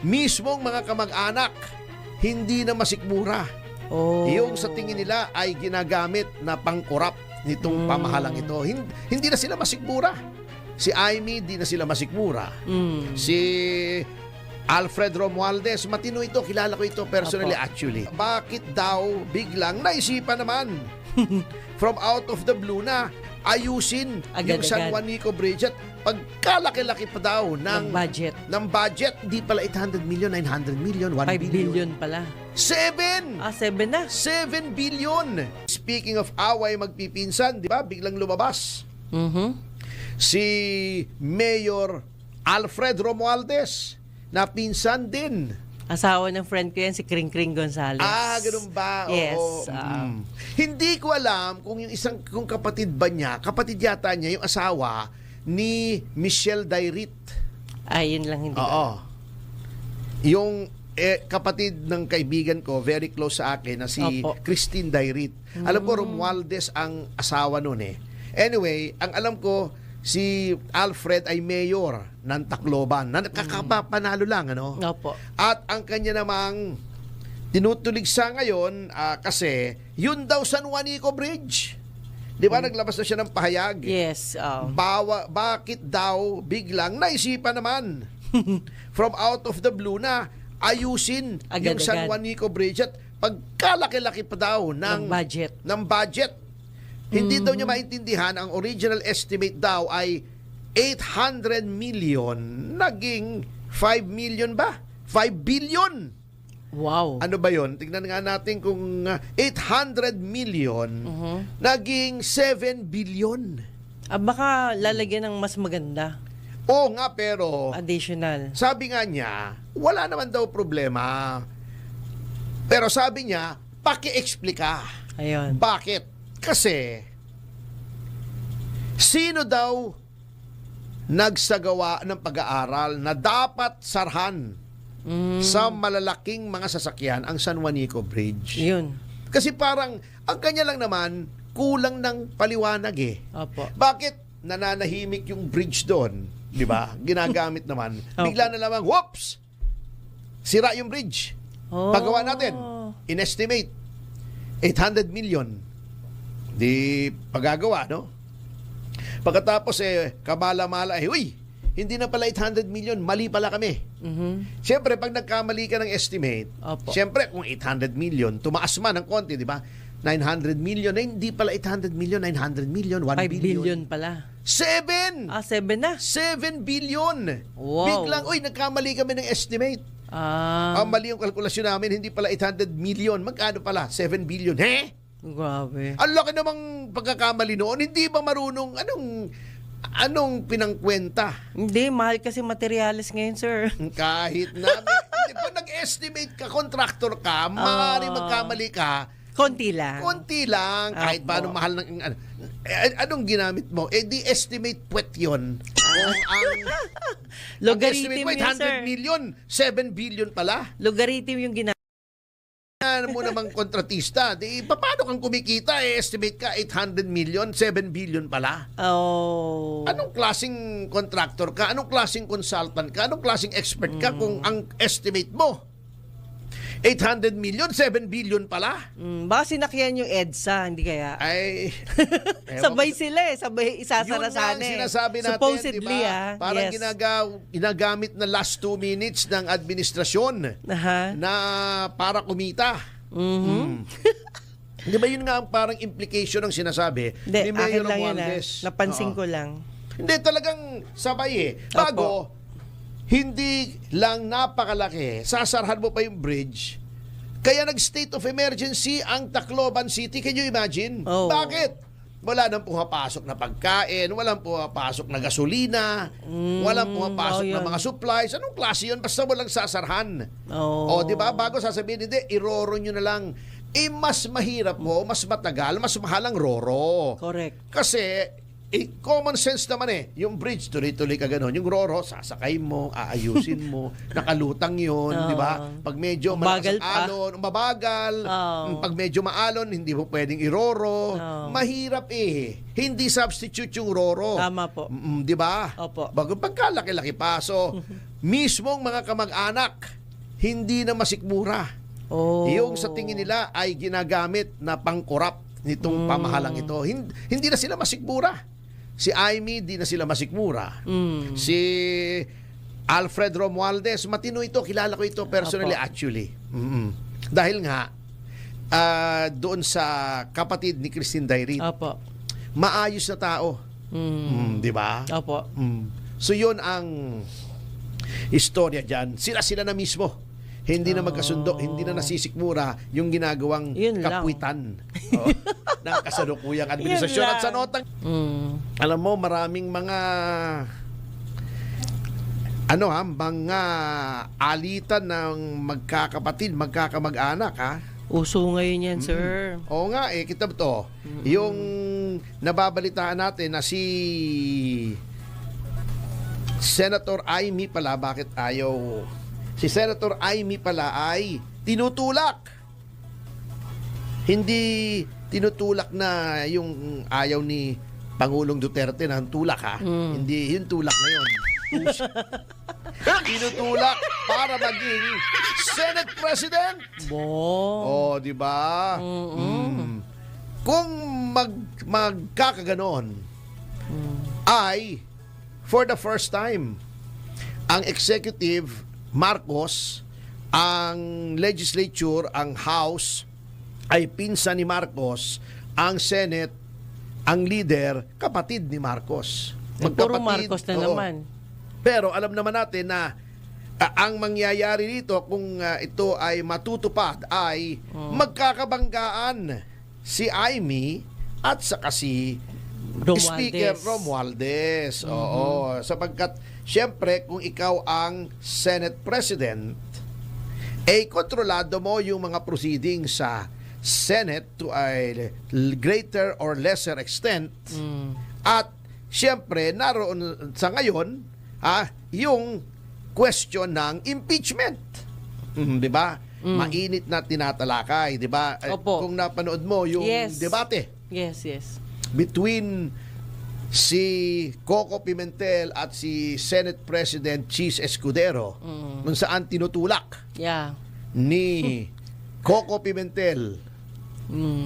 mismong mga kamag-anak, hindi na masikmura. Oh. Yung sa tingin nila ay ginagamit na pangkorap nitong pamahalang ito. Hindi na sila masikmura. Si Amy, di na sila masikmura. Si Alfred Romualdez, matino ito, kilala ko ito personally. Apo. Actually. Bakit daw biglang naisipan naman from out of the blue na ayusin yung San Juanico Bridge at pagkalaki-laki pa daw ng budget. Hindi pala 800 million, 900 million, 1 5 billion. billion pala. 7! 7 na. 7 billion! Speaking of away magpipinsan, di ba? Biglang lumabas. Si Mayor Alfred Romualdez na pinsan din. Asawa ng friend ko yan, si Kring Kring Gonzales. Ganun ba? Yes. Oo. Hindi ko alam kung kung kapatid ba niya, kapatid yata niya yung asawa ni Michelle Dairit. Yun lang hindi Oo. ko. Yung kapatid ng kaibigan ko, very close sa akin, na si Opo. Christine Dairit. Alam ko, Romualdez ang asawa nun eh. Anyway, ang alam ko, si Alfred ay mayor ng Tacloban. Na nakakapanalo lang, ano? Opo. At ang kanya namang tinutulig sa ngayon, kasi yun daw San Juanico Bridge. Di ba naglabas na siya ng pahayag? Yes. Bakit daw biglang naisipan naman from out of the blue na ayusin yung San Juanico Bridge at pagkalaki-laki pa daw ng budget. Hindi daw niya maintindihan, ang original estimate daw ay 800 million, naging 5 million ba? 5 billion! Wow. Ano ba yun? Tignan nga natin kung 800 million, naging 7 billion. Baka lalagyan ng mas maganda. Oo nga, pero additional. sabi nga niya, wala naman daw problema. Pero sabi niya, paki-explika. Ayun. Bakit? Kasi, sino daw nagsagawa ng pag-aaral na dapat sarhan sa malalaking mga sasakyan ang San Juanico Bridge? Yun. Kasi parang, ang kanya lang naman, kulang ng paliwanag eh. Opo. Bakit nananahimik yung bridge doon? Di ba? Ginagamit naman. Bigla na lamang, whoops! Sira yung bridge. Pagawa natin. In-estimate. 800 million. Di pagagawa, no? Pagkatapos kabala-mala, uy, hindi na pala 800 million, mali pala kami. Siyempre, pag nagkamali ka ng estimate, siyempre, kung 800 million, tumaas man ng konti, di ba? 900 million, hindi pala 800 million, 900 million, 1 5 billion. billion pala. 7! 7 na? 7 billion! Wow. Biglang, nagkamali kami ng estimate. Ang mali yung kalkulasyon namin, hindi pala 800 million. Magkano pala? 7 billion. Grabe. Ang laki namang pagkakamali noon. Hindi ba marunong, anong pinangkwenta? Hindi, mahal kasi materials ngayon, sir. Kahit na, pag nag-estimate ka, contractor ka, maaaring magkamali ka, konti lang. Kahit paano mahal ng, anong ginamit mo? Di estimate puwet yun. Logarithm estimate mo, 800 million, 7 billion pala. Logarithm yung ginamit. Mo namang kontratista, paano kang kumikita? Estimate ka 800 million, 7 billion pala. Anong klaseng contractor ka? Anong klaseng consultant ka? Anong klaseng expert ka kung ang estimate mo 800 million, 7 billion pala? Baka sinakyan yung EDSA, hindi kaya? Sabay sila sabay isasara sana. Yun nga sinasabi natin, supposedly, diba? Parang ginagamit na last 2 minutes ng administrasyon na para kumita. Di ba yun nga ang parang implication ng sinasabi ni Mayor Romualdez? Napansin ko lang. Hindi, talagang sabay Bago, hindi lang napakalaki, sasarhan mo pa yung bridge. Kaya nag-state of emergency ang Tacloban City. Can you imagine? Bakit? Wala nang pumapasok na pagkain, walang pumapasok na gasolina, walang pumapasok na mga supplies. Anong klase yun? Basta walang sasarhan. Di ba? Bago sasabihin, hindi, iroro nyo na lang. Mas mahirap mo, mas matagal, mas mahal ang roro. Correct. Kasi, common sense naman yung bridge, tuloy-tuloy ka gano'n. Yung roro, sasakay mo, aayusin mo, nakalutang yun, di ba? Pag medyo malakas ang alon, mabagal. Pag medyo maalon, hindi mo pwedeng iroro. Mahirap Hindi substitute yung roro. Tama po. Di ba? Opo. Bago pagkalaki-laki pa. So, mismong mga kamag-anak, hindi na masikmura. Yung sa tingin nila ay ginagamit na pangkorap nitong pamahalang ito. Hindi na sila masikmura. Si Amy, di na sila masikmura. Si Alfred Romualdez, matino ito. Kilala ko ito personally actually. Dahil nga, doon sa kapatid ni Christine Dairit, maayos na tao. Di ba? So yun ang istorya dyan. Sila na mismo. Hindi na magkasundo, hindi na nasisikmura yung ginagawang kapwitan ng kasalukuyang administrasyon. At sa notang, alam mo, maraming mga mga alitan ng magkakapatid, magkakamag-anak, ha? Uso ngayon yan, sir. Oo nga, kitab to. Yung nababalitaan natin na si Senator Amy pala, bakit ayaw? Si Senator Amy pala ay tinutulak. Hindi tinutulak na yung ayaw ni Pangulong Duterte na tulak, ha? Hindi, yung tulak na yun. Tinutulak para maging Senate President. Di ba? Kung magkakaganon ay for the first time ang executive Marcos, ang legislature, ang House ay pinsan ni Marcos, ang Senate, ang leader, kapatid ni Marcos. Puro Marcos na naman. Pero alam naman natin na ang mangyayari dito kung ito ay matutupad ay magkakabanggaan si Amy at saka si Speaker Romualdez. Sapagkat siyempre kung ikaw ang Senate President, kontrolado mo yung mga proceedings sa Senate to a greater or lesser extent. At siyempre naroon sa ngayon yung question ng impeachment. Di ba? Mainit na tinatalakay, di ba? Kung napanood mo yung debate. Yes. Between si Coco Pimentel at si Senate President Cheese Escudero, kung saan tinutulak ni Coco Pimentel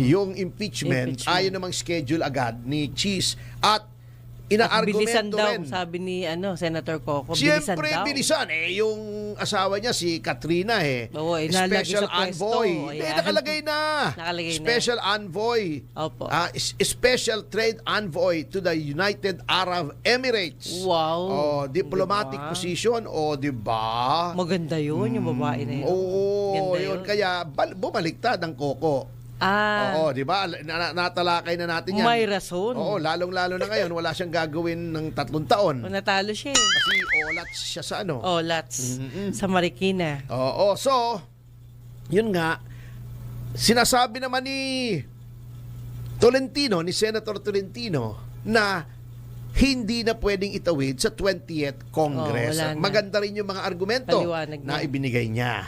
yung impeachment. Ayon namang schedule agad ni Cheese at inaargumento rin. Sabi ni Senator Coco, siyempre bilisan yung asawa niya si Katrina special envoy. Nakalagay na. Special envoy. Special trade envoy to the United Arab Emirates. Wow. Diplomatic position, di ba? Maganda yun, yung babae na yun. Yun. Kaya bumaliktad ang Coco. Di ba? Natalakay na natin yan. May rason. Lalong-lalo na ngayon, wala siyang gagawin ng 3 taon. Natalo siya. Kasi olats siya sa Olats. Sa Marikina. So, yun nga, sinasabi naman ni Tolentino, ni Senator Tolentino, na hindi na pwedeng itawid sa 20th Congress. Maganda rin yung mga argumento na ibinigay niya.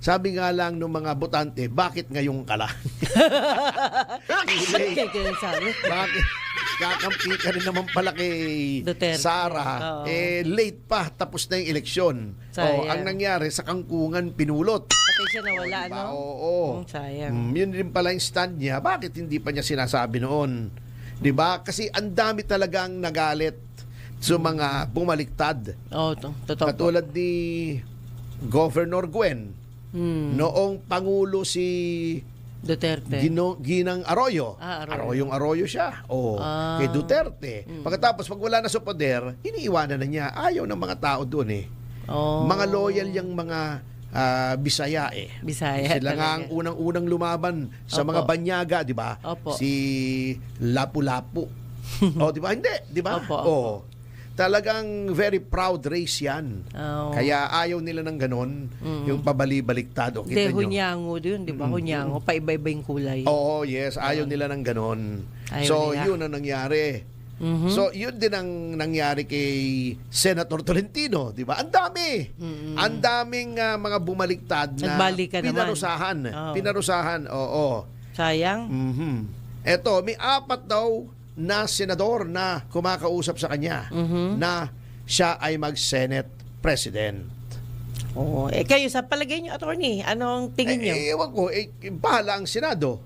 Sabi nga lang ng mga botante, bakit ngayong ka lang? Bakit? Kakampi ka rin naman pala kay Duterte. Sara. Late pa, tapos na yung eleksyon. Ang nangyari, sa kangkungan pinulot. Pati siya nawala, sayang. Yun din pala yung stand niya. Bakit hindi pa niya sinasabi noon? Diba? Kasi ang dami talagang nagalit sa mga bumaliktad. Totoo. Katulad ni Governor Gwen. Noong Pangulo si Duterte. Ginang Arroyo. Arroyo siya. Kay Duterte. Pagkatapos, pag wala na sa poder, iniiwanan na niya. Ayaw ng mga tao doon Mga loyal yung mga Bisaya sila nga ang unang-unang lumaban sa mga banyaga, di ba? Si Lapu-Lapu. Di ba? Hindi, di ba? Talagang very proud race yan. Kaya ayaw nila ng ganon, yung pabali-baliktad. Hindi, hunyango yun, di ba? Hunyango, paiba-iba yung kulay. Yes, ayaw nila ng ganon. Yun ang nangyari. So, yun din ang nangyari kay Senator Tolentino, di ba? Ang dami. Ang daming mga bumaliktad na pinarusahan. Pinarusahan, Sayang. Eto, may 4 daw na senador na kumakausap sa kanya na siya ay mag-Senate President. Oo. Kayo, sa palagay niyo, attorney, anong tingin niyo? Ewan ko, bahala ang Senado.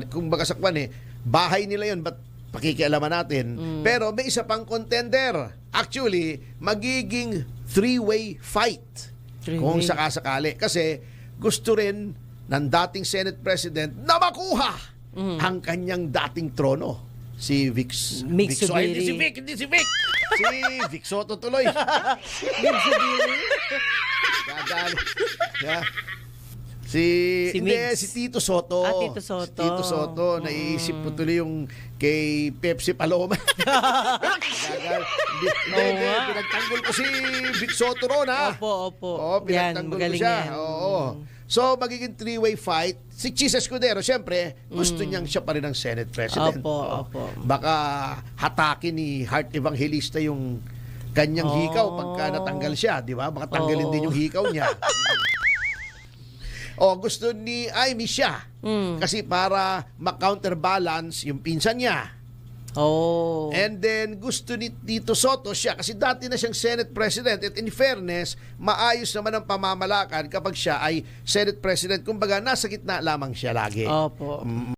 Kung baga sa kwan bahay nila yun, ba't pakikialaman natin? Pero may isa pang contender. Actually, magiging three-way fight. Kung sakasakali. Kasi gusto rin ng dating Senate President na makuha ang kanyang dating trono. Si Vic Soto. Hindi si Vic. Si Vic Soto tuloy. Vic Subiri. Yeah. Si Tito Soto. Tito Soto. Si Tito Soto. Naisip ko tuloy yung kay Pepsi Paloma. Hindi. Pinagtanggol ko si Vic Soto ron, ha? Opo. Oo, pinagtanggol ko siya. Oo. So, magiging three-way fight. Si Chis Escudero, syempre, gusto niyang siya pa rin ang Senate President. Opo. Baka hatakin ni Heart Evangelista yung kanyang hikaw pagka natanggal siya, di ba? Baka tanggalin din yung hikaw niya. Gusto ni Amy siya. Kasi para ma-counterbalance yung pinsan niya. And then gusto ni Tito Soto siya kasi dati na siyang Senate President at in fairness, maayos naman ang pamamalakad kapag siya ay Senate President. Kumbaga, nasa gitna lamang siya lagi. Opo.